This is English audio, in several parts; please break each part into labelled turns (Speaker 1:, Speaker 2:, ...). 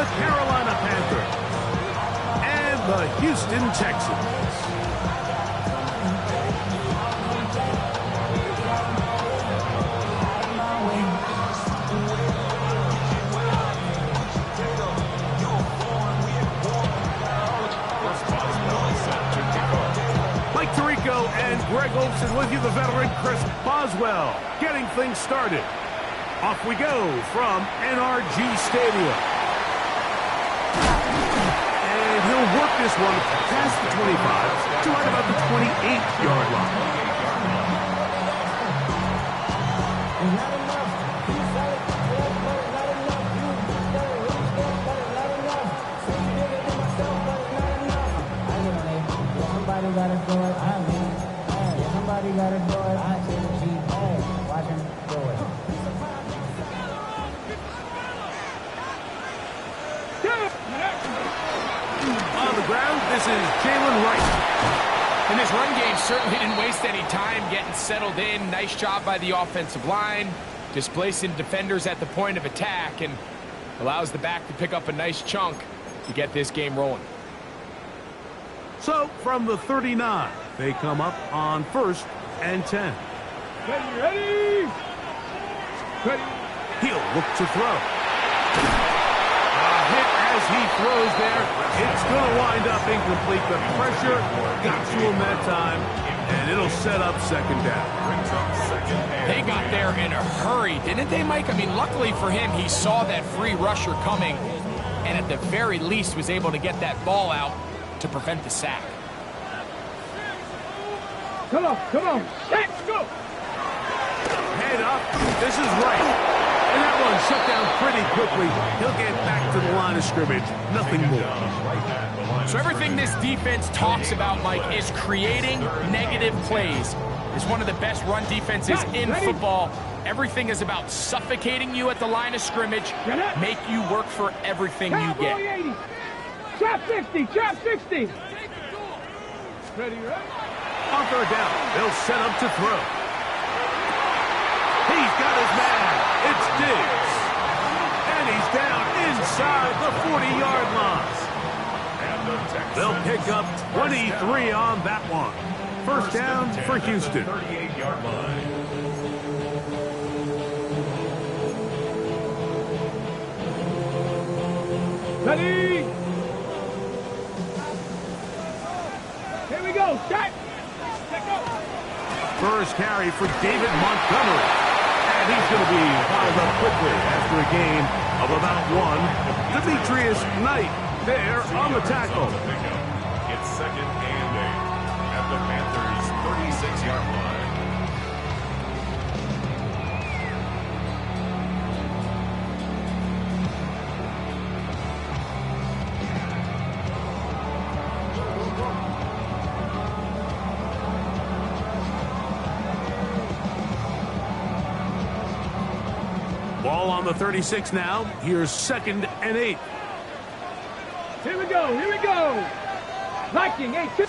Speaker 1: the Carolina Panthers and the Houston Texans. Mike Tirico and Greg Olson with you, the veteran Chris Boswell, getting things started. Off we go from NRG Stadium. And he'll work this one past the 25 to right about the 28-yard line.
Speaker 2: Somebody got to do it. Somebody got to do it. I see the G. Watch him do it.
Speaker 1: On the ground, this is Jalen Wright.
Speaker 3: And this run game certainly didn't waste any time getting settled in. Nice job by the offensive line, displacing defenders at the point of attack, and allows the back to pick up a nice chunk to get this game rolling.
Speaker 1: So, from the 39, they come up on 1st and 10.
Speaker 4: Ready?
Speaker 1: He'll look to throw. A hit as he throws there. It's going to wind up incomplete. The pressure got to him that time, and it'll set up second down.
Speaker 3: They got there in a hurry, didn't they, Mike? I mean, luckily for him, he saw that free rusher coming, and at the very least was able to get that ball out to prevent the sack.
Speaker 4: Come on. Let's go.
Speaker 1: Head up. This is right. And that one shut down pretty quickly. He'll get back to the line of scrimmage. Nothing more.
Speaker 3: So everything this defense talks about, Mike, is creating negative plays. It's one of the best run defenses in football. Everything is about suffocating you at the line of scrimmage, make you work for everything you get.
Speaker 4: Trap 60, trap 60. Ready, right?
Speaker 1: On third down, they'll set up to throw. He's got his man. It's Diggs. And he's down inside the 40-yard line. They'll pick up 23 on that one. First down for Houston.
Speaker 5: 38-yard line.
Speaker 4: Ready? Here we go. Start.
Speaker 1: First carry for David Montgomery. And he's going to be fouled up quickly after a gain of about 1. Demetrius Knight there on the tackle.
Speaker 5: It's second and 8 at the Panthers' 36-yard line.
Speaker 1: Ball on the 36 now. Here's second and 8.
Speaker 4: Here we go. Liking, 8, 2.
Speaker 1: A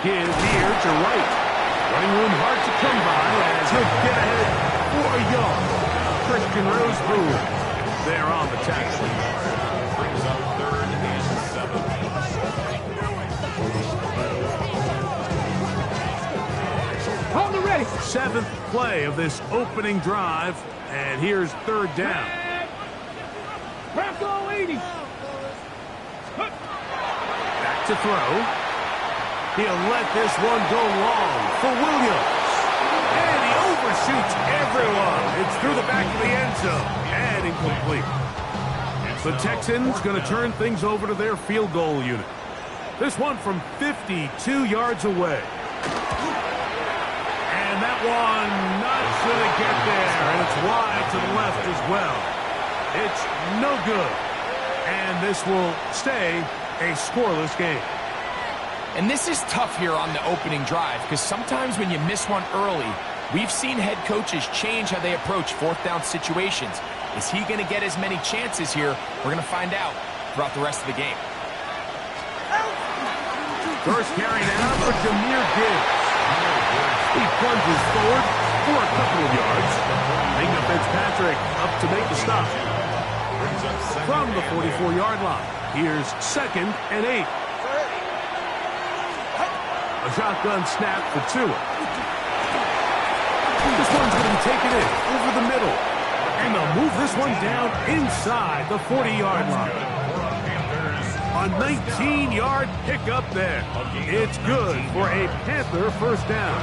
Speaker 1: give here to Wright. Running room hard to come by as he'll get ahead for a yard. Christian Roseboom there on the tackle.
Speaker 5: Brings up third and 7.
Speaker 4: Hold it ready.
Speaker 1: 7th play of this opening drive, and here's third down.
Speaker 4: Bronco 80.
Speaker 1: Back to throw. He'll let this one go long for Williams. And he overshoots everyone. It's through the back of the end zone and incomplete. The Texans going to turn things over to their field goal unit. This one from 52 yards away. And that one not going to get there. And it's wide to the left as well. It's no good. And this will stay a scoreless game.
Speaker 3: And this is tough here on the opening drive because sometimes when you miss one early, we've seen head coaches change how they approach fourth down situations. Is he going to get as many chances here? We're going to find out throughout the rest of the game.
Speaker 1: First carry down for Jahmyr Gibbs. He plunges forward for a couple of yards. Minka Fitzpatrick up to make the stop.
Speaker 5: Brings
Speaker 1: From the 44-yard line, here's 2nd and 8. A shotgun snap for Tua. This one's going to be taken in over the middle. And they'll move this one down inside the 40-yard line. A 19-yard pickup there. It's good for a Panther first down.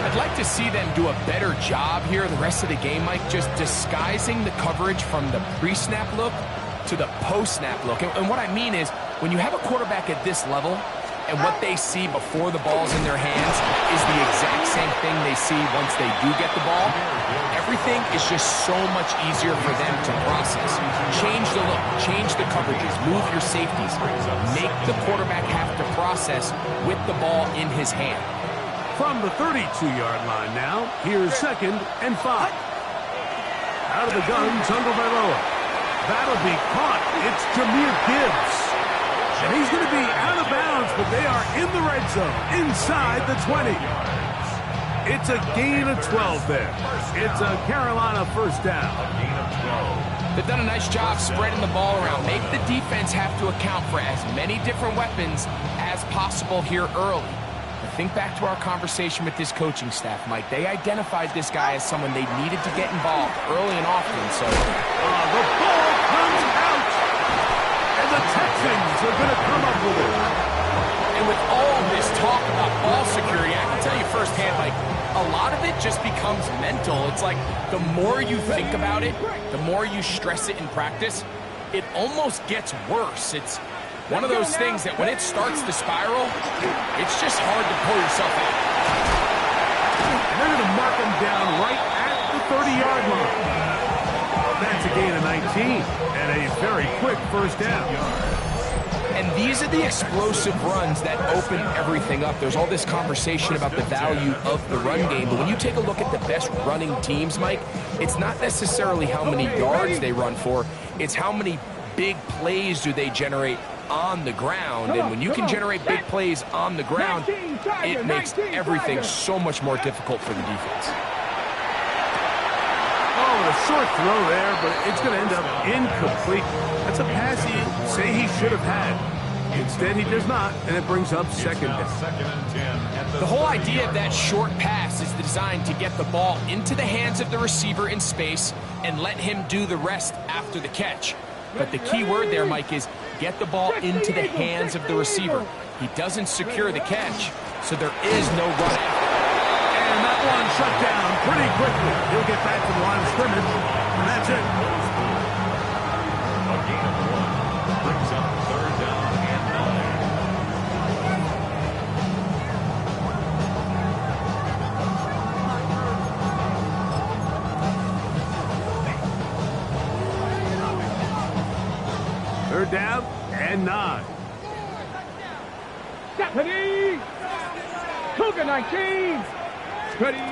Speaker 3: I'd like to see them do a better job here the rest of the game, Mike, just disguising the coverage from the pre-snap look to the post-snap look. And what I mean is, when you have a quarterback at this level, and what they see before the ball's in their hands is the exact same thing they see once they do get the ball, everything is just so much easier for them to process. Change the look, change the coverages, move your safeties, make the quarterback have to process with the ball in his hand.
Speaker 1: From the 32-yard line now, here's 2nd and 5. Out of the gun, Tagovailoa. That'll be caught. It's Jahmyr Gibbs. And he's going to be out of bounds, but they are in the red zone, inside the 20. It's a gain of 12 there. It's a Carolina first down.
Speaker 3: They've done a nice job spreading the ball around. Make the defense have to account for as many different weapons as possible here early. But think back to our conversation with this coaching staff, Mike. They identified this guy as someone they needed to get involved early and often. So
Speaker 1: the ball comes out, and the Texans are going to come up with it.
Speaker 3: And with all this talk about ball security, I can tell you firsthand, like, a lot of it just becomes mental. It's like the more you think about it, the more you stress it in practice, it almost gets worse. It's one of those things that when it starts to spiral, it's just hard to pull yourself out.
Speaker 1: And they're going to mark him down right at the 30-yard line. That's a gain of 19 and a very quick first down.
Speaker 3: And these are the explosive runs that open everything up. There's all this conversation about the value of the run game, but when you take a look at the best running teams, Mike, it's not necessarily how many yards they run for, it's how many big plays do they generate on the ground. And when you can generate big plays on the ground, it makes everything so much more difficult for the defense.
Speaker 1: Oh, a short throw there, but it's going to end up incomplete. That's a pass he say he should have had. Instead, he does not, and it brings up second down.
Speaker 3: The whole idea of that short pass is designed to get the ball into the hands of the receiver in space and let him do the rest after the catch. But the key word there, Mike, is get the ball into the hands of the receiver. He doesn't secure the catch, so there is no run after.
Speaker 1: And that one shut down pretty quickly. He'll get back to the line of scrimmage, and that's it.
Speaker 5: A gain of 1 brings up 3rd down and
Speaker 1: 9. 3rd down and 9.
Speaker 4: Stephanie! Cougar 19! Ready?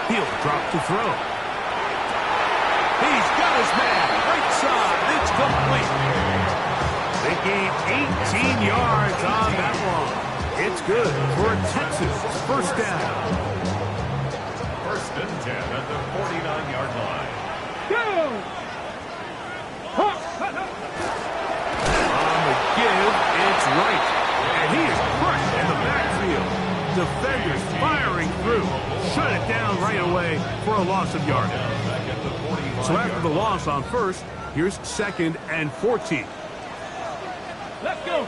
Speaker 1: He'll drop to throw. He's got his man right side. It's complete. They gain 18 yards on that one. It's good for Texas first down.
Speaker 5: 1st and 10 at the 49-yard line.
Speaker 4: Go!
Speaker 1: On the give, it's right. And he is crushed in the backfield. Defenders firing through. Shut it down right away for a loss of yardage. So after the loss on 1st, here's 2nd and 14.
Speaker 4: Let's go!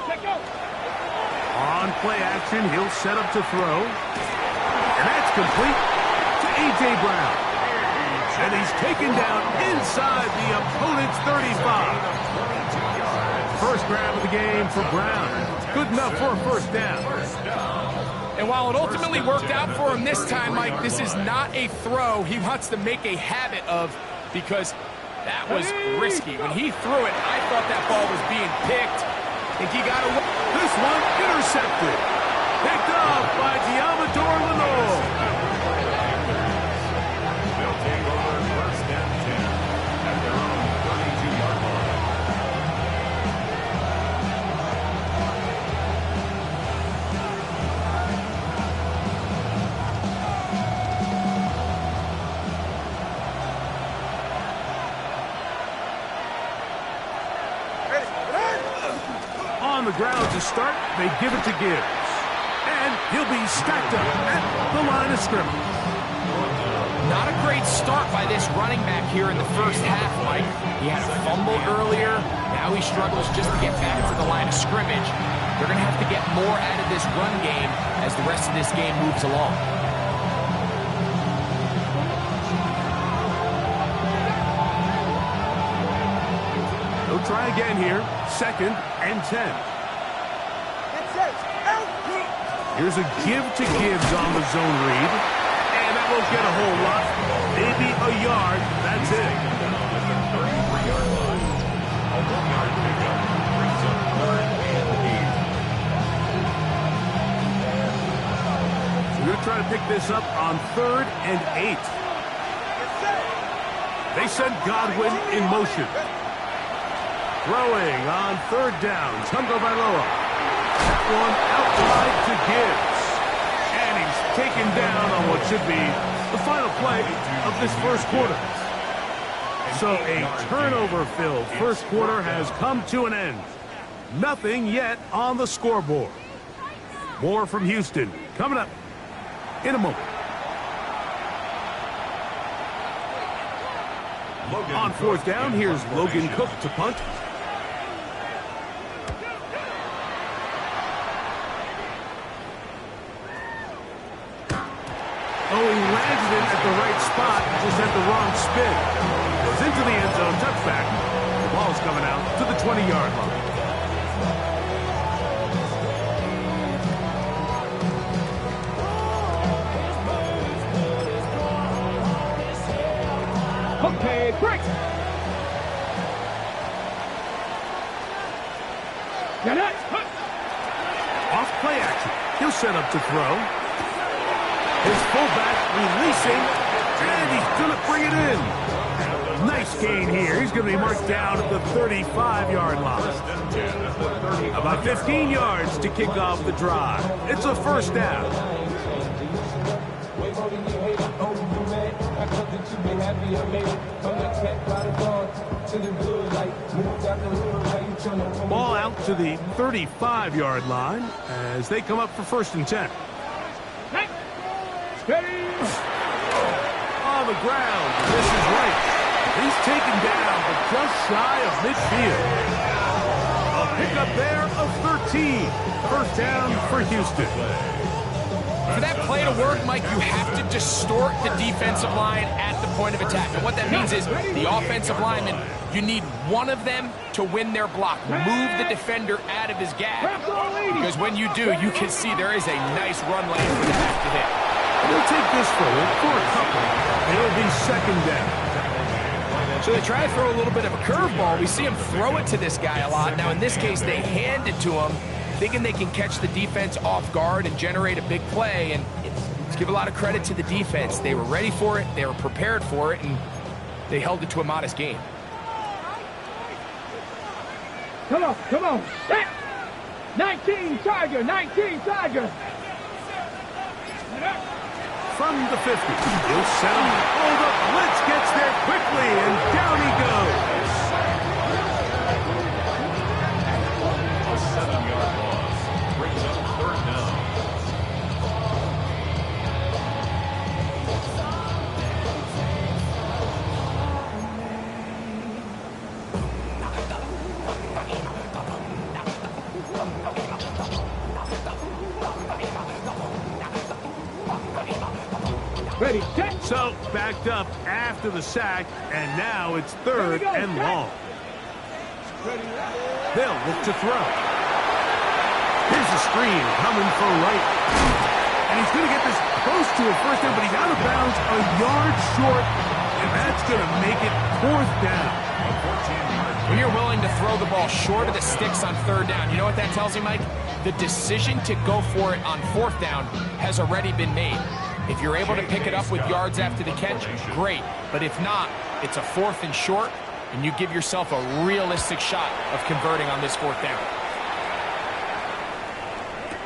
Speaker 4: Let's go!
Speaker 1: On play action, he'll set up to throw. And that's complete to A.J. Brown. And he's taken down inside the opponent's 35. First grab of the game for Brown. Good enough for a first down.
Speaker 3: And while it ultimately worked out for him this time, Mike, this is not a throw he wants to make a habit of, because that was risky. When he threw it, I thought that ball was being picked. I think he got away.
Speaker 1: This one intercepted. Picked off by Diamador Lenore.
Speaker 5: They'll take over 1st and 10 at their own 32-yard line.
Speaker 1: the ground to start. They give it to Gibbs. And he'll be stacked up at the line of scrimmage.
Speaker 3: Not a great start by this running back here in the first half, Mike. He had a fumble earlier. Now he struggles just to get back to the line of scrimmage. They're going to have to get more out of this run game as the rest of this game moves along.
Speaker 1: They'll try again here. 2nd and 10. Here's a give to Gibbs on the zone read. And that won't get a whole lot. Maybe a yard. That's it. So we're going to try to pick this up on 3rd and 8. They send Godwin in motion. Throwing on 3rd down. Tagovailoa. That one out wide to Gibbs. And he's taken down on what should be the final play of this first quarter. So a turnover-filled first quarter has come to an end. Nothing yet on the scoreboard. More from Houston coming up in a moment. On 4th down, here's Logan Cook to punt. Oh, he landed it at the right spot, just had the wrong spin. Goes into the end zone, touchback. The ball's coming out to the 20-yard line.
Speaker 4: Okay, break. Get it.
Speaker 1: Off play action. He'll set up to throw. His fullback releasing, and he's going to bring it in. Nice gain here. He's going to be marked down at the 35-yard line. About 15 yards to kick off the drive. It's a first down. Ball out to the 35-yard line as they come up for 1st and 10. On the ground, this is right. He's taken down, but just shy of midfield. A pickup there of 13. First down for Houston.
Speaker 3: For that play to work, Mike, you have to distort the defensive line at the point of attack. And what that means is the offensive lineman, you need one of them to win their block. Move the defender out of his gap. Because when you do, you can see there is a nice run lane for the back to hit.
Speaker 1: They'll take this forward for a couple. It'll be 2nd down.
Speaker 3: So they try to throw a little bit of a curveball. We see him throw it to this guy a lot. Now, in this case, they hand it to him, thinking they can catch the defense off guard and generate a big play. And let's give a lot of credit to the defense. They were ready for it, they were prepared for it, and they held it to a modest game.
Speaker 4: Come on, come on. 19 Charger, 19 Charger.
Speaker 1: From the 50, he'll send him. Oh, the blitz gets there quickly, and down he goes.
Speaker 5: A 7-yard loss brings up 3rd down.
Speaker 4: Ready, set.
Speaker 1: So, backed up after the sack, and now it's 3rd and long. They'll look to throw. Here's the screen coming for right. And he's going to get this close to a first down, but he's out of bounds a yard short, and that's going to make it 4th down.
Speaker 3: When you're willing to throw the ball short of the sticks on 3rd down, you know what that tells you, Mike? The decision to go for it on 4th down has already been made. If you're able to pick it up with yards after the catch, great. But if not, it's a 4th and short, and you give yourself a realistic shot of converting on this 4th down.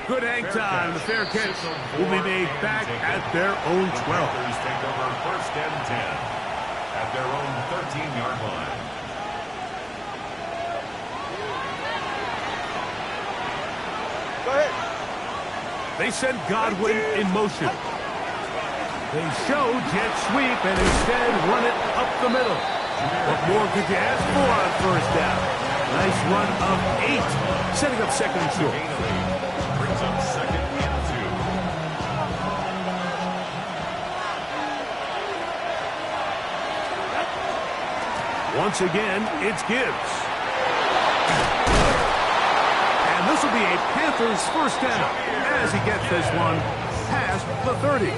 Speaker 1: Good hang time. The fair catch will be made back at their own 12.
Speaker 5: Panthers take over 1st and 10 at their own 13-yard line.
Speaker 1: They send Godwin in motion. They show jet sweep and instead run it up the middle. What more could you ask for on first down? Nice run of 8, setting up second and short.
Speaker 5: Brings up second and 2.
Speaker 1: Once again, it's Gibbs. And this will be a Panthers first down as he gets this one past the 30.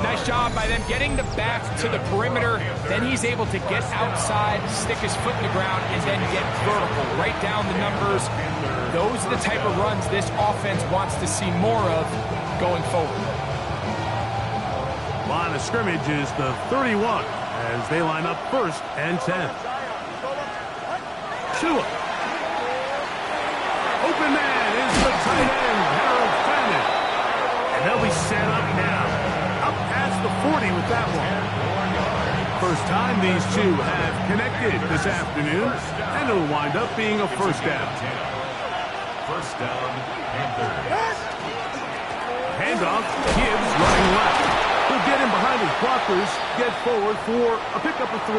Speaker 3: Nice job by them getting the back to the perimeter. Then he's able to get outside, stick his foot in the ground, and then get vertical. Right down the numbers. Those are the type of runs this offense wants to see more of going forward.
Speaker 1: Line of scrimmage is the 31 as they line up first and 10. Tua. Open man is the tight end, Harold Fannin. And they'll be set up now. Up past the 40 with that one. First time these two have connected this afternoon, and it'll wind up being a first down.
Speaker 5: First down, Panthers.
Speaker 1: Handoff, Gibbs running left. He'll get in behind his blockers, get forward for a pickup of 3.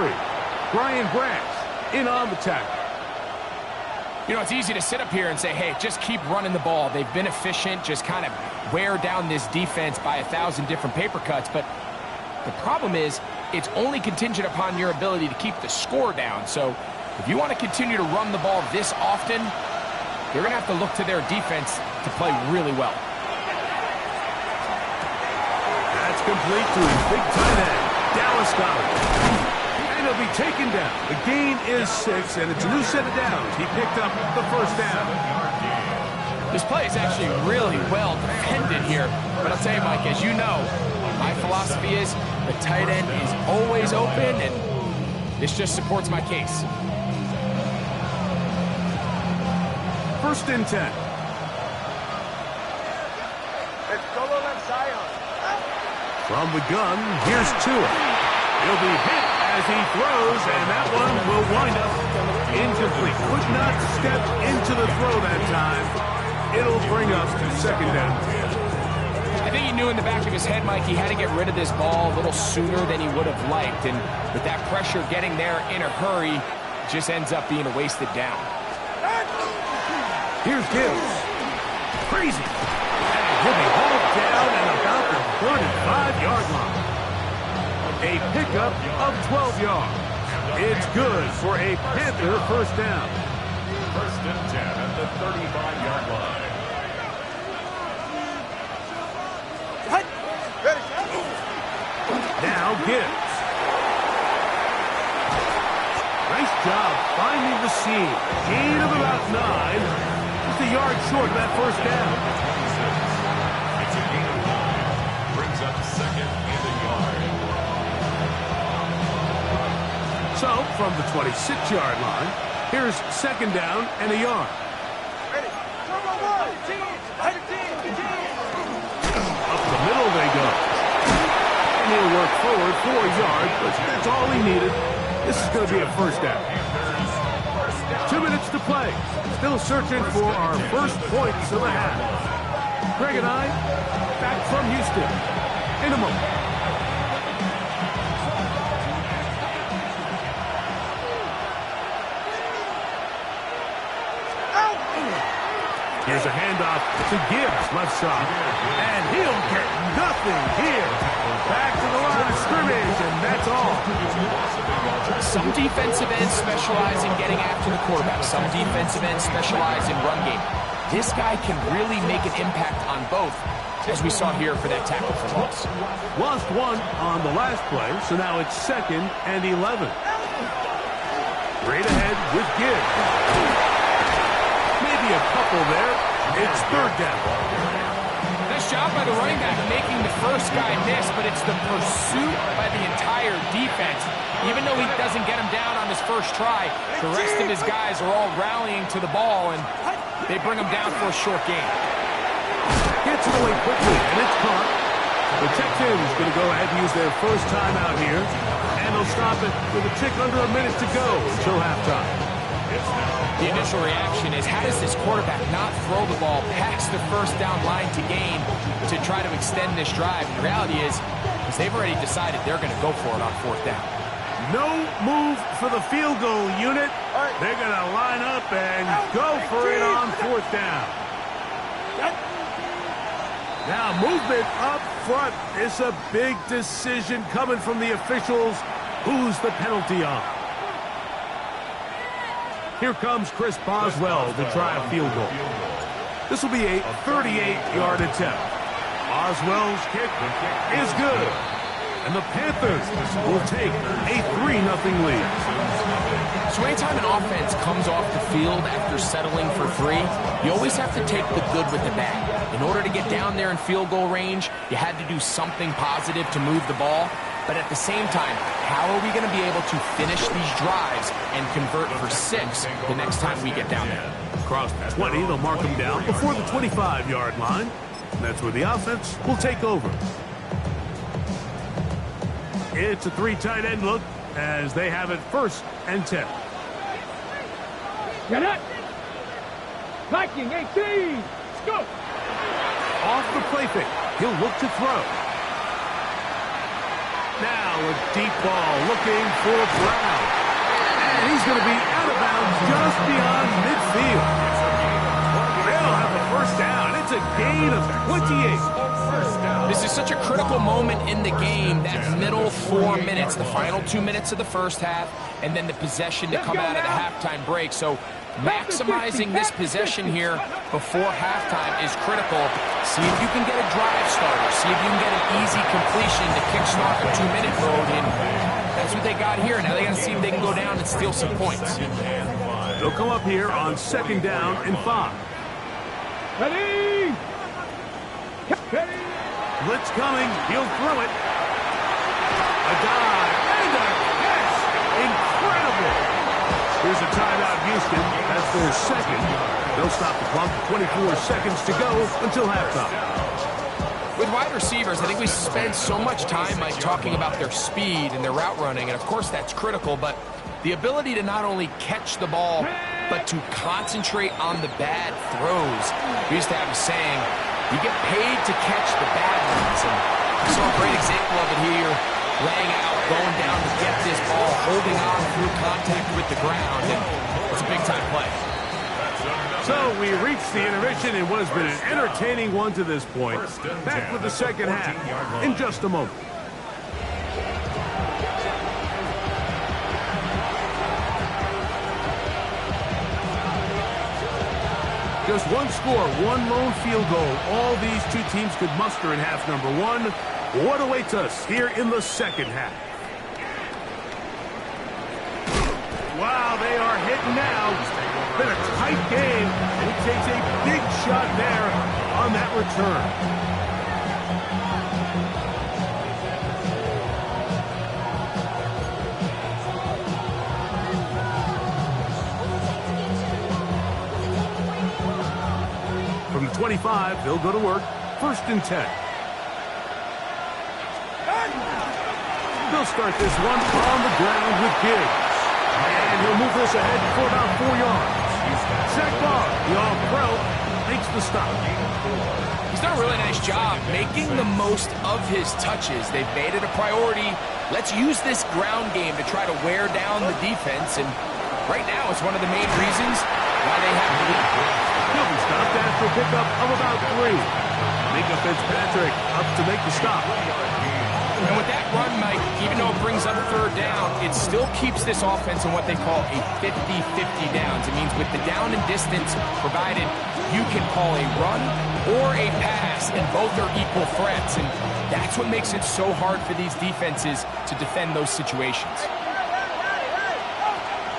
Speaker 1: Brian Branch in on the tackle.
Speaker 3: You know, it's easy to sit up here and say, hey, just keep running the ball. They've been efficient, just kind of wear down this defense by 1,000 different paper cuts. But the problem is it's only contingent upon your ability to keep the score down. So if you want to continue to run the ball this often, you're going to have to look to their defense to play really well.
Speaker 1: That's complete to his big tight end, Dallas Goedert. And he'll be taken down. The gain is 6, and it's a new set of downs. He picked up the first down.
Speaker 3: This play is actually really well defended here. But I'll tell you, Mike, as you know, my philosophy is the tight end is always open, and this just supports my case.
Speaker 1: First and 10. From the gun, here's Tua. He'll be hit as he throws, and that one will wind up incomplete. Could not step into the throw that time. It'll bring us to second down.
Speaker 3: I think he knew in the back of his head, Mike, he had to get rid of this ball a little sooner than he would have liked. And with that pressure getting there in a hurry, it just ends up being a wasted down.
Speaker 1: Here's Gibbs. Crazy. And he'll be hauled down at about the 35-yard line. A pickup of 12 yards. It's good for a Panther first down.
Speaker 5: First and 10 at the 35-yard line.
Speaker 1: Now Gibbs. Nice job finding the seam. Gain of about 9. Just a yard short of that first down.
Speaker 5: It's a gain of 9. Brings up second and a yard.
Speaker 1: So, from the 26-yard line, here's second down and a yard. Up the middle they go. And he'll work forward for a yard, but that's all he needed. This is going to be a first down. 2 minutes to play. Still searching for our first points of the half. Greg and I, back from Houston in a moment. Here's a handoff to Gibbs, left side. And he'll get nothing here. Back to the line of scrimmage, and that's all.
Speaker 3: Some defensive ends specialize in getting after the quarterback. Some defensive ends specialize in run game. This guy can really make an impact on both, as we saw here for that tackle for loss.
Speaker 1: Lost one on the last play, so now it's second and 11. Straight ahead with Gibbs. Maybe a couple there. It's third down.
Speaker 3: Nice job by the running back making the first guy miss, but it's the pursuit by the entire defense. Even though he doesn't get him down on his first try, the rest of his guys are all rallying to the ball, and they bring him down for a short gain.
Speaker 1: Gets it away quickly, and it's caught. The Texans going to go ahead and use their first time out here, and they'll stop it with a tick under a minute to go until halftime.
Speaker 5: It's now
Speaker 3: The initial reaction is, how does this quarterback not throw the ball past the first down line to gain to try to extend this drive? And the reality is they've already decided they're going to go for it on fourth down.
Speaker 1: No move for the field goal unit. They're going to line up and go for it on fourth down. Now movement up front is a big decision coming from the officials. Who's the penalty on? Here comes Chris Boswell to try a field goal. This will be a 38-yard attempt. Boswell's kick is good. And the Panthers will take a 3-0 lead.
Speaker 3: So anytime an offense comes off the field after settling for 3, you always have to take the good with the bad. In order to get down there in field goal range, you had to do something positive to move the ball. But at the same time, how are we going to be able to finish these drives and convert for 6 the next time we get down there?
Speaker 1: Across the 20, they'll mark them down before the 25-yard line. That's where the offense will take over. It's a 3 tight end look as they have it 1st and 10.
Speaker 4: Get it. Viking 18. Let's go.
Speaker 1: Off the play fake. He'll look to throw. Now a deep ball looking for Brown. And he's going to be out of bounds just beyond midfield. They'll have the first down. It's a gain of 28.
Speaker 3: This is such a critical moment in the game, that middle 4 minutes, the final 2 minutes of the first half, and then the possession to come out of the halftime break. So maximizing this possession here before halftime is critical. See if you can get a drive starter. See if you can get an easy completion to kickstart a 2-minute mode. And that's what they got here. Now they got to see if they can go down and steal some points.
Speaker 1: They'll come up here on 2nd down and 5.
Speaker 4: Ready. Ready.
Speaker 1: Blitz coming. He'll throw it. A dive and a catch. Incredible. Here's a timeout, Houston. That's their 2nd. They'll stop the clock. 24 seconds to go until halftime.
Speaker 3: With wide receivers, I think we spend so much time talking about their speed and their route running, and of course that's critical, but the ability to not only catch the ball, but to concentrate on the bad throws. We used to have a saying, you get paid to catch the bad ones, and we saw a great example of it here, laying out, going down to get this ball, holding on through contact with the ground, and it's a big-time play.
Speaker 1: So we reached the intermission in what has been an entertaining one to this point. Back with the second half in just a moment. Just one score, one lone field goal. All these two teams could muster in half number 1. What awaits us here in the second half? Wow, they are hitting now. It's been a tight game. It takes a big shot there on that return. From the 25, they'll go to work. 1st and 10. They'll start this one on the ground with Gibbs. And he'll move this ahead for about 4 yards. Zach Barr, the All-Pro, makes the stop.
Speaker 3: He's done a really nice job making the most of his touches. They've made it a priority. Let's use this ground game to try to wear down the defense. And right now, it's one of the main reasons why they have the lead.
Speaker 1: He'll be stopped after a pickup of about 3. Micah Fitzpatrick up to make the stop.
Speaker 3: And with that run, Mike, even though it brings up 3rd down, it still keeps this offense in what they call a 50-50 downs. It means with the down and distance provided, you can call a run or a pass, and both are equal threats. And that's what makes it so hard for these defenses to defend those situations.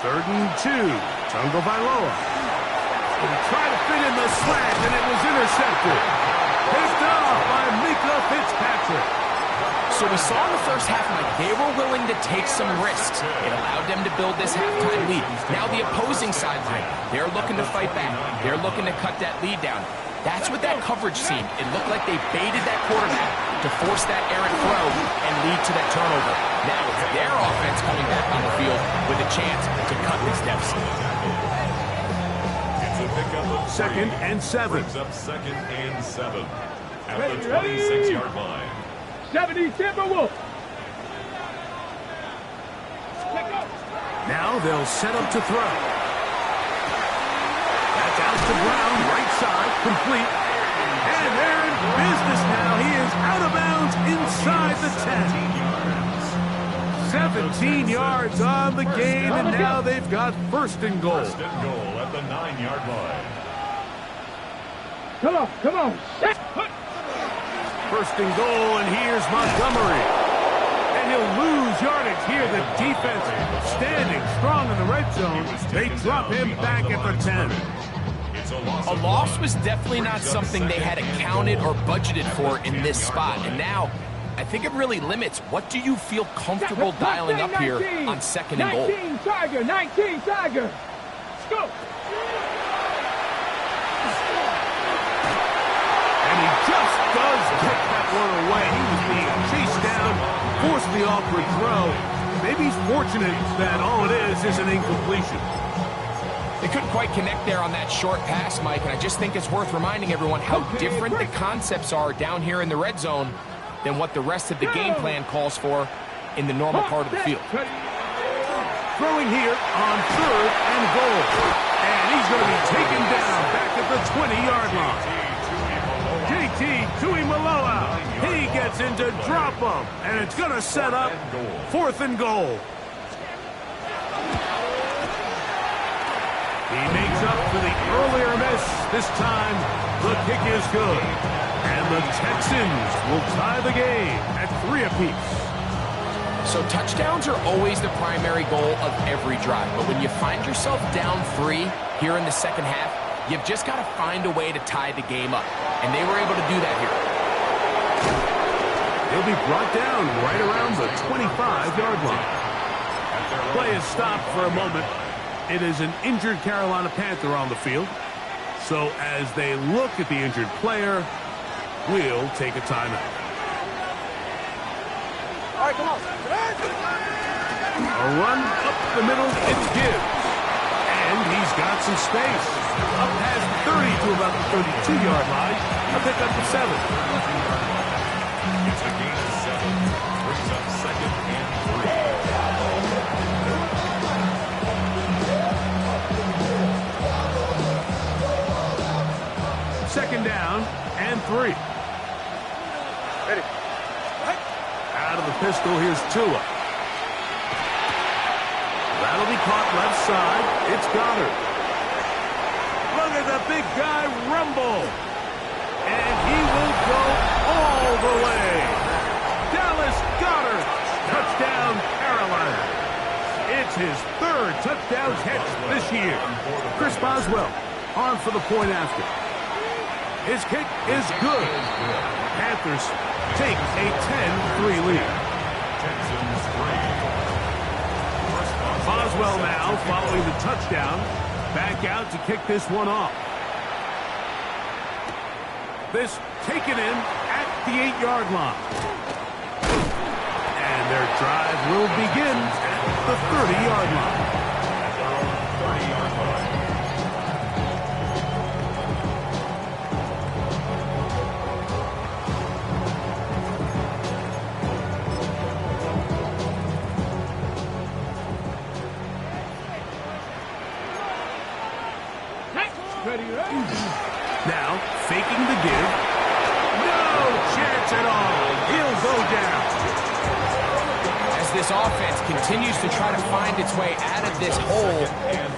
Speaker 1: 3rd and 2. Tungo Bailoa. He tried to fit in the slant, and it was intercepted. Picked off by Micah Fitzpatrick.
Speaker 3: So we saw in the first half, Mike, they were willing to take some risks. It allowed them to build this halftime lead. Now the opposing sideline, they're looking to fight back. They're looking to cut that lead down. That's what that coverage seemed. It looked like they baited that quarterback to force that errant throw and lead to that turnover. Now it's their offense coming back on the field with a chance to cut this deficit.
Speaker 5: pickup of
Speaker 1: 2nd and 7.
Speaker 5: Brings up 2nd and 7 at the 26-yard line.
Speaker 4: 70 Timberwolves.
Speaker 1: Now they'll set up to throw. That's out to Brown, right side, complete. And they're in business now. He is out of bounds inside the 10. 17 yards on the gain, and now they've got 1st and goal.
Speaker 5: 1st and goal at the 9-yard line.
Speaker 4: Come on.
Speaker 1: 1st and goal, and here's Montgomery. And he'll lose yardage here. The defense standing strong in the red zone. They drop him back at the 10.
Speaker 3: A loss was definitely not something they had accounted or budgeted for in this spot. And now, I think it really limits what do you feel comfortable dialing up here on 2nd and goal.
Speaker 4: 19 Tiger. Let's go.
Speaker 1: And he just does kick that one away. He was being chased down, forced the awkward throw. Maybe he's fortunate that all it is an incompletion.
Speaker 3: They couldn't quite connect there on that short pass, Mike, and I just think it's worth reminding everyone how different the concepts are down here in the red zone than what the rest of the game plan calls for in the normal part of the field.
Speaker 1: Throwing here on 3rd and goal. And he's going to be taken down back at the 20-yard line. JT Tuimoloau. He gets into drop him, and it's going to set up 4th and goal. He makes up for the earlier miss. This time, the kick is good. And the Texans will tie the game at 3 apiece.
Speaker 3: So touchdowns are always the primary goal of every drive. But when you find yourself down 3 here in the second half, you've just got to find a way to tie the game up. And they were able to do that here.
Speaker 1: He'll be brought down right around the 25-yard line. Play is stopped for a moment. It is an injured Carolina Panther on the field. So as they look at the injured player, we'll take a timeout.
Speaker 4: All right, come on.
Speaker 1: A run up the middle, it's Gibbs. And he's got some space. Up past the 30 to about the 32-yard line. A pick up to 7.
Speaker 5: It's a gain of 7. Brings up 2nd and
Speaker 1: 3. 2nd down and 3.
Speaker 4: Ready.
Speaker 1: Out of the pistol, here's Tua. That'll be caught left side. It's Goddard. Look at the big guy rumble. And he will go all the way. Dallas Goddard. Touchdown, Carolina. It's his 3rd touchdown catch this year. Chris Boswell on for the point after. His kick is good. Panthers take a 10-3 lead.
Speaker 5: Texans 3.
Speaker 1: Boswell now following the touchdown. Back out to kick this one off. This taken in at the 8-yard line. And their drive will begin at the 30-yard line.
Speaker 5: At their own 30-yard line.
Speaker 1: Now, faking the give. No chance at all. He'll go down.
Speaker 3: As this offense continues to try to find its way out of this hole,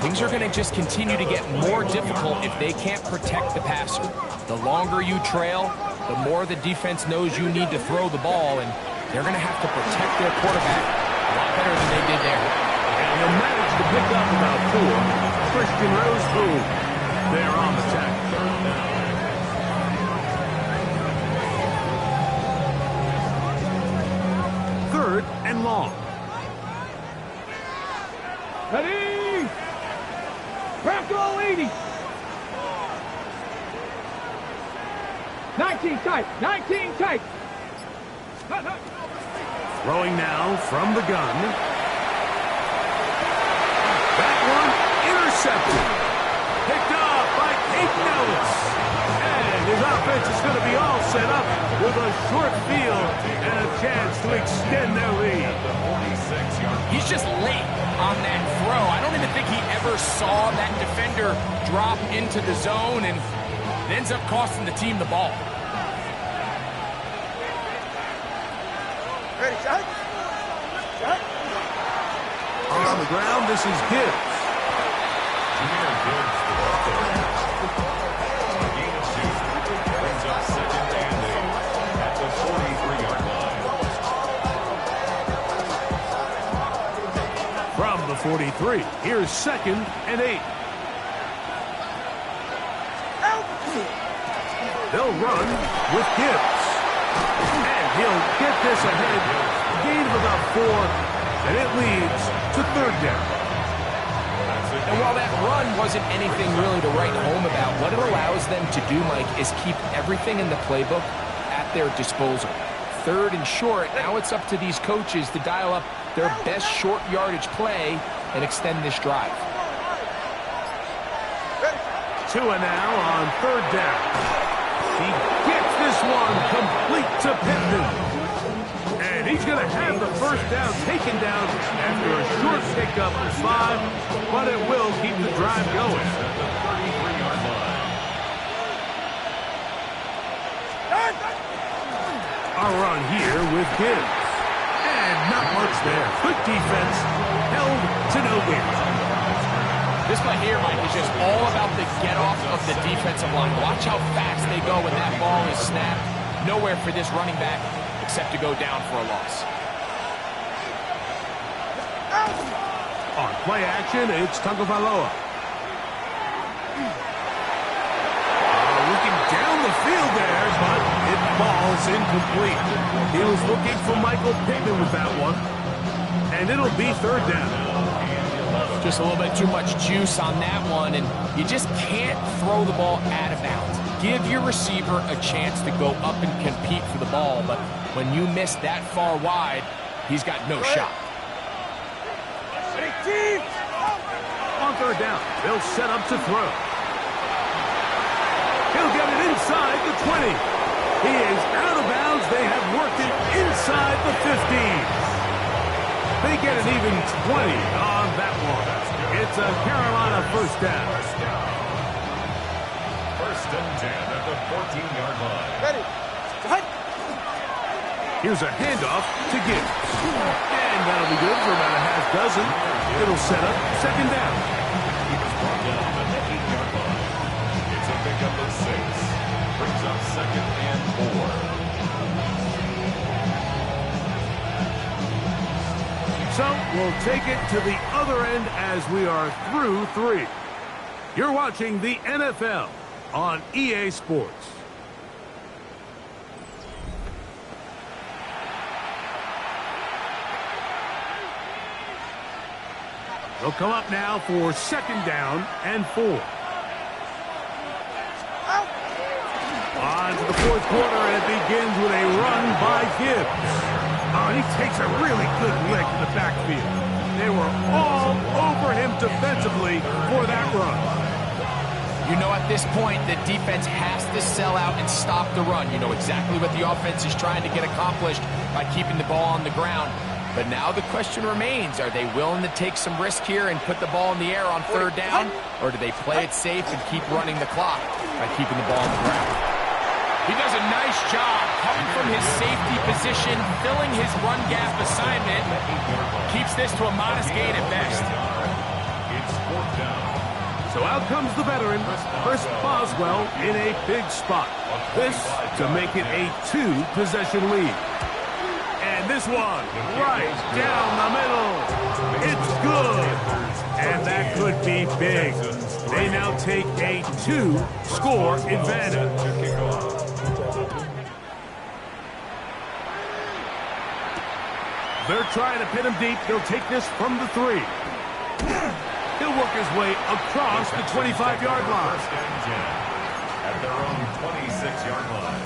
Speaker 3: things are going to just continue to get more difficult if they can't protect the passer. The longer you trail, the more the defense knows you need to throw the ball, and they're going to have to protect their quarterback a lot better than they did there.
Speaker 1: And he'll manage to pick up about 4. Christian Rose, boom. They're on the tackle.
Speaker 5: 3rd down.
Speaker 1: Third and long.
Speaker 4: Ready. Practical 80. 19 tight. 19 tight.
Speaker 1: Throwing now from the gun. That one intercepted. Picked up by defense is going to be all set up with a short field and a chance to extend their lead.
Speaker 3: He's just late on that throw. I don't even think he ever saw that defender drop into the zone, and it ends up costing the team the ball.
Speaker 6: Ready, shot? Shot?
Speaker 1: On the ground, this is Gibbs.
Speaker 5: Jahmyr Gibbs, the Buffalo. A gain of 2. Brings up second and 8 at the 43-yard line.
Speaker 1: From the 43, here's second and 8. They'll run with Gibbs. And he'll get this ahead. Gain of about 4, and it leads to third down.
Speaker 3: And while that run wasn't anything really to write home about, what it allows them to do, Mike, is keep everything in the playbook at their disposal. Third and short, now it's up to these coaches to dial up their best short yardage play and extend this drive.
Speaker 1: Tua now on third down. He gets this one complete to Pittman. And he's going to have the first down taken down after a short pickup of 5, but it will keep the drive going. A run here with Gibbs. And not much there. Good defense, held to no gain.
Speaker 3: This play here, Mike, is just all about the get-off of the defensive line. Watch how fast they go when that ball is snapped. Nowhere for this running back except to go down for a loss.
Speaker 1: On play action, it's Tagovailoa. Looking down the field there, but it falls incomplete. He was looking for Michael Pittman with that one. And it'll be third down.
Speaker 3: Just a little bit too much juice on that one, and you just can't throw the ball out of bounds. Give your receiver a chance to go up and compete for the ball, but when you miss that far wide, he's got no shot.
Speaker 1: On third down, they'll set up to throw. He'll get it inside the 20. He is out of bounds. They have worked it inside the 15. They get an even 20 on that one. It's a Carolina first down.
Speaker 5: First and 10 at the 14-yard line.
Speaker 6: Ready, shot?
Speaker 1: Here's a handoff to Gibbs. And that'll be good for about a half dozen. It'll set up second down.
Speaker 5: He was brought down at the 8-yard line. It's a pickup of 6. Brings up second and 4.
Speaker 1: So we'll take it to the other end as we are through 3. You're watching the NFL on EA Sports. They'll come up now for second down and 4. On to the fourth quarter, and it begins with a run by Gibbs. Oh, and he takes a really good lick in the backfield. They were all over him defensively for that run.
Speaker 3: You know at this point the defense has to sell out and stop the run. You know exactly what the offense is trying to get accomplished by keeping the ball on the ground. But now the question remains, are they willing to take some risk here and put the ball in the air on third down? Or do they play it safe and keep running the clock by keeping the ball on the ground? He does a nice job coming from his safety position, filling his run gap assignment. Keeps this to a modest gain at best.
Speaker 5: It's fourth down.
Speaker 1: So out comes the veteran, Chris Boswell, in a big spot. This to make it a 2-possession lead. And this one, right down the middle. It's good. And that could be big. They now take a 2-score advantage. They're trying to pin him deep. They'll take this from the 3. He'll work his way across the 25-yard line.
Speaker 5: First and 10 at their own 26-yard line.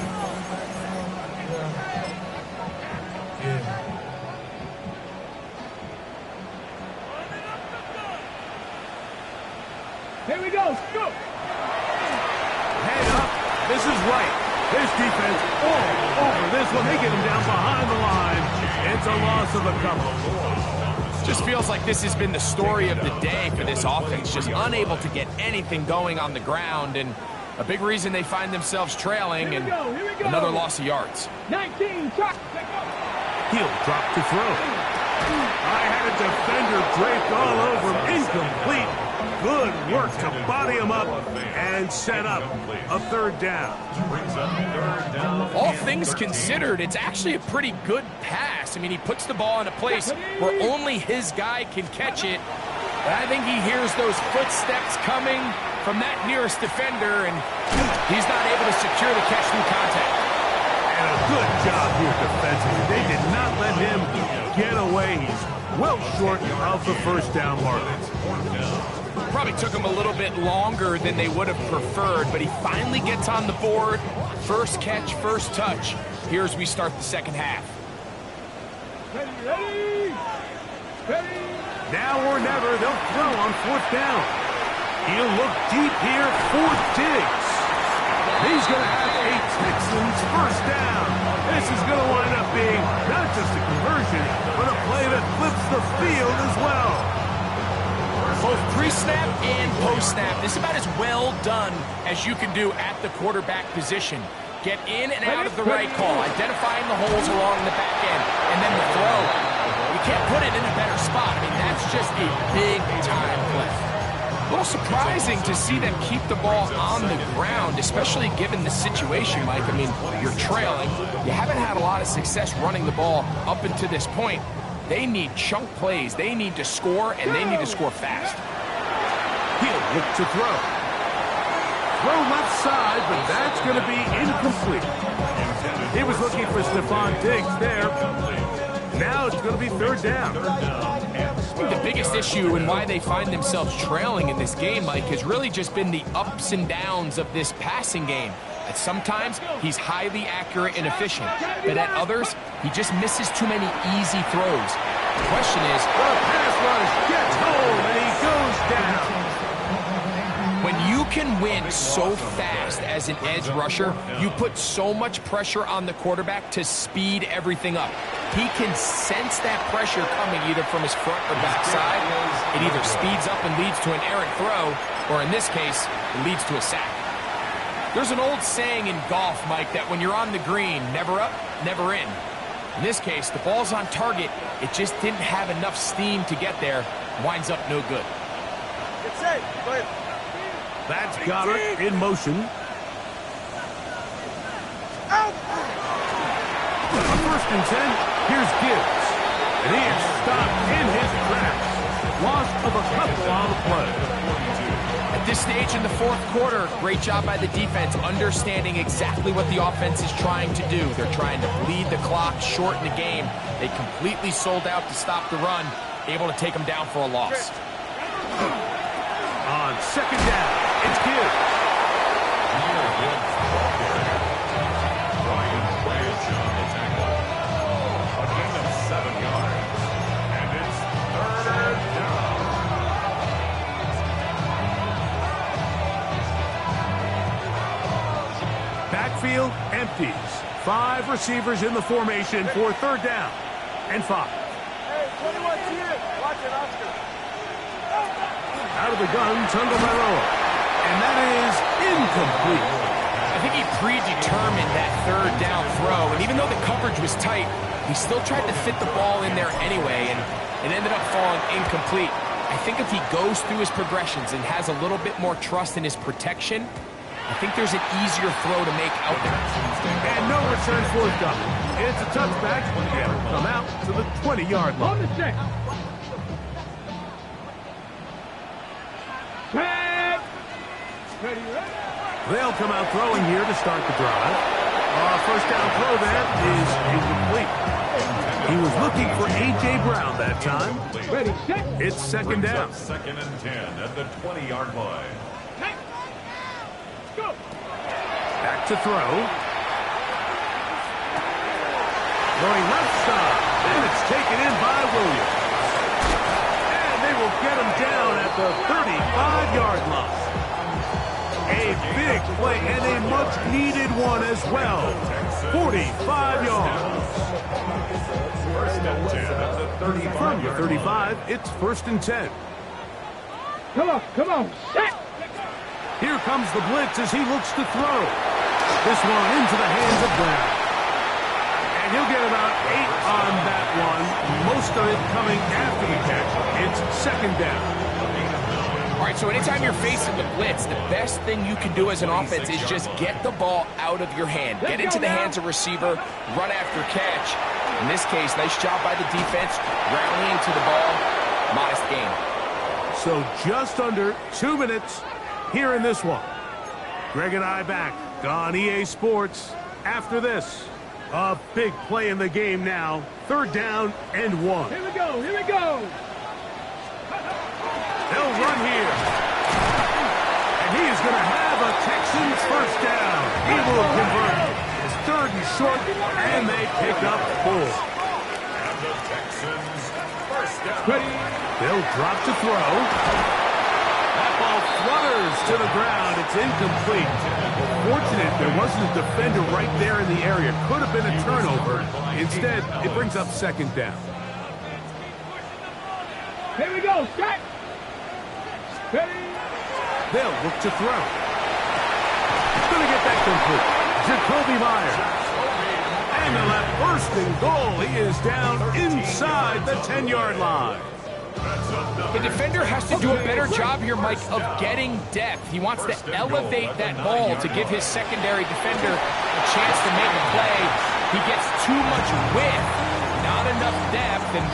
Speaker 4: Here we go. Go.
Speaker 1: Head up. This is right. His defense all over this one. They get him down behind the line. It's a loss of a couple.
Speaker 3: Just feels like this has been the story of the day for this offense. Just unable to get anything going on the ground, and a big reason they find themselves trailing, and another loss of yards.
Speaker 4: 19, truck.
Speaker 1: He'll drop to throw. I had a defender draped all over him. Incomplete. Good work to body him up and set up a third down.
Speaker 3: All things considered, it's actually a pretty good pass. I mean, he puts the ball in a place where only his guy can catch it. But I think he hears those footsteps coming from that nearest defender, and he's not able to secure the catch through contact.
Speaker 1: And a good job here defensively. They did not let him get away. He's well short of the first down mark.
Speaker 3: Probably took him a little bit longer than they would have preferred, but he finally gets on the board. First catch, first touch. Here's we start the second half.
Speaker 4: Ready.
Speaker 1: Now or never, they'll throw on fourth down. He'll look deep here for Diggs. He's going to have a Texans first down. This is going to wind up being not just a conversion, but a play that flips the field as well.
Speaker 3: Both pre-snap and post-snap, this is about as well done as you can do at the quarterback position. Get in and out of the right call, identifying the holes along the back end, and then the throw. You can't put it in a better spot. I mean, that's just a big-time play. A little surprising to see them keep the ball on the ground, especially given the situation, Mike. I mean, you're trailing. You haven't had a lot of success running the ball up until this point. They need chunk plays. They need to score, and they need to score fast.
Speaker 1: He'll look to throw. Throw left side, but that's going to be incomplete. He was looking for Stephon Diggs there. Now it's going to be third down.
Speaker 3: I think the biggest issue and why they find themselves trailing in this game, Mike, has really just been the ups and downs of this passing game. At sometimes, he's highly accurate and efficient, but at others, he just misses too many easy throws. The question is,
Speaker 1: the pass rush gets home, and he goes down.
Speaker 3: when you can win so fast as an edge rusher, you put so much pressure on the quarterback to speed everything up. He can sense that pressure coming either from his front or back side. It either speeds up and leads to an errant throw, or in this case, it leads to a sack. There's an old saying in golf, Mike, that when you're on the green, never up, never in. In this case, the ball's on target. It just didn't have enough steam to get there. Winds up no good.
Speaker 6: Get set. Go ahead.
Speaker 1: That's Goddard in motion.
Speaker 6: Out.
Speaker 1: On first and 10, here's Gibbs. And he is stopped in his tracks. Loss of a couple on the play.
Speaker 3: At this stage in the fourth quarter, great job by the defense, understanding exactly what the offense is trying to do. They're trying to bleed the clock, shorten the game. They completely sold out to stop the run, able to take them down for a loss.
Speaker 1: On second down, it's Gibbs.
Speaker 5: Ryan Branch on the tackle. A gain of 7 yards. And it's third down.
Speaker 1: Backfield empties. 5 receivers in the formation for third down and 5.
Speaker 6: Hey, 21 here. Watch it, Oscar.
Speaker 1: Out of the gun, Tagovailoa. And that is incomplete.
Speaker 3: I think he predetermined that third down throw, and even though the coverage was tight, he still tried to fit the ball in there anyway, and it ended up falling incomplete. I think if he goes through his progressions and has a little bit more trust in his protection, I think there's an easier throw to make out there.
Speaker 1: And no return forthcoming. It's a touchback, and it'll come out to the 20-yard
Speaker 4: On
Speaker 1: line.
Speaker 4: the set. Tag. Ready.
Speaker 1: They'll come out throwing here to start the drive. First down throw there is incomplete. He was looking for A.J. Brown that time.
Speaker 4: Ready, set.
Speaker 1: It's second
Speaker 5: Brings
Speaker 1: down.
Speaker 5: up second and 10 at the 20-yard line.
Speaker 4: Go.
Speaker 1: Back to throw. Going left side. And it's taken in by Williams. And they will get him down at the 35-yard line. A A big play and a much-needed one as well. 45 yards.
Speaker 5: First and 10 at the 35.
Speaker 1: From the 35, it's 1st and 10.
Speaker 4: Come on, set!
Speaker 1: Here comes the blitz as he looks to throw. This one into the hands of Brown. And he'll get about 8 on that one. Most of it coming after the catch. It's 2nd down.
Speaker 3: All right, so anytime you're facing the blitz, the best thing you can do as an offense is just get the ball out of your hand. Get into the hands of receiver, run after catch. In this case, nice job by the defense, rallying to the ball. Modest gain.
Speaker 1: So just under 2 minutes here in this one. Greg and I back on EA Sports. After this, a big play in the game now. 3rd down and 1.
Speaker 4: Here we go!
Speaker 1: They'll run here. And he is going to have a Texans 1st down. He will convert. It's 3rd and short, and they pick up 4.
Speaker 5: And the Texans, first down.
Speaker 1: They'll drop to throw. That ball flutters to the ground. It's incomplete. Fortunate there wasn't a defender right there in the area. Could have been a turnover. Instead, it brings up 2nd down.
Speaker 4: Here we go, set! Ready?
Speaker 1: They'll look to throw. Going to get that complete. Jacoby Myers. And they'll have 1st and goal. He is down inside the 10-yard line.
Speaker 3: The defender has to do a better job here, Mike, of getting depth. He wants to elevate that ball to give his secondary defender a chance to make a play. He gets too much width, not enough depth, and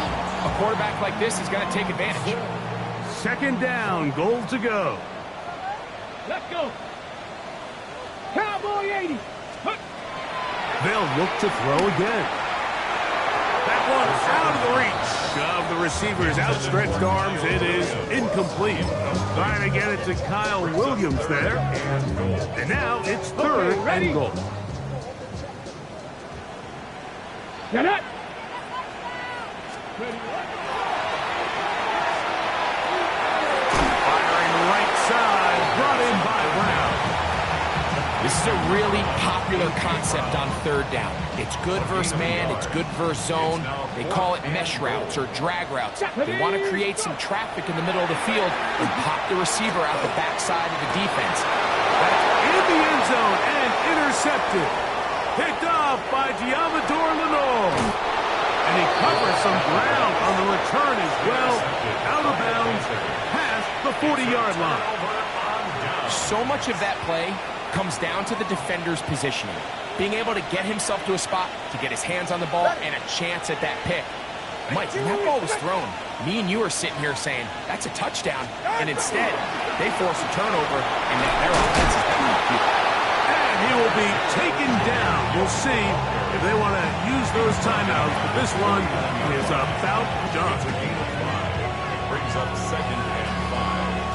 Speaker 3: a quarterback like this is going to take advantage.
Speaker 1: 2nd down, goal to go.
Speaker 4: Let's go! Cowboy 80!
Speaker 1: They'll look to throw again. That one's out of the reach of the receiver's outstretched arms. It is incomplete. Trying to get it to Kyle Williams there. And now it's 3rd and goal.
Speaker 4: Get it!
Speaker 1: Firing right side, brought in by Brown.
Speaker 3: This is a really popular concept on 3rd down. It's good versus man, it's good versus zone. They call it mesh routes or drag routes. They want to create some traffic in the middle of the field and pop the receiver out the backside of the defense.
Speaker 1: That's in the end zone and intercepted. Picked off by Diamador Lenore. And he covers some ground on the return as well. Out of bounds, past the 40-yard line.
Speaker 3: So much of that play comes down to the defender's positioning. Being able to get himself to a spot to get his hands on the ball and a chance at that pick. Mike, when that ball was thrown, me and you are sitting here saying, that's a touchdown. And instead, they force a turnover, and now their offense is down the field.
Speaker 1: And he will be taken down. We'll see if they want to use those timeouts. But this one is about done.
Speaker 5: Brings up 2nd and 5.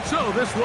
Speaker 1: So this one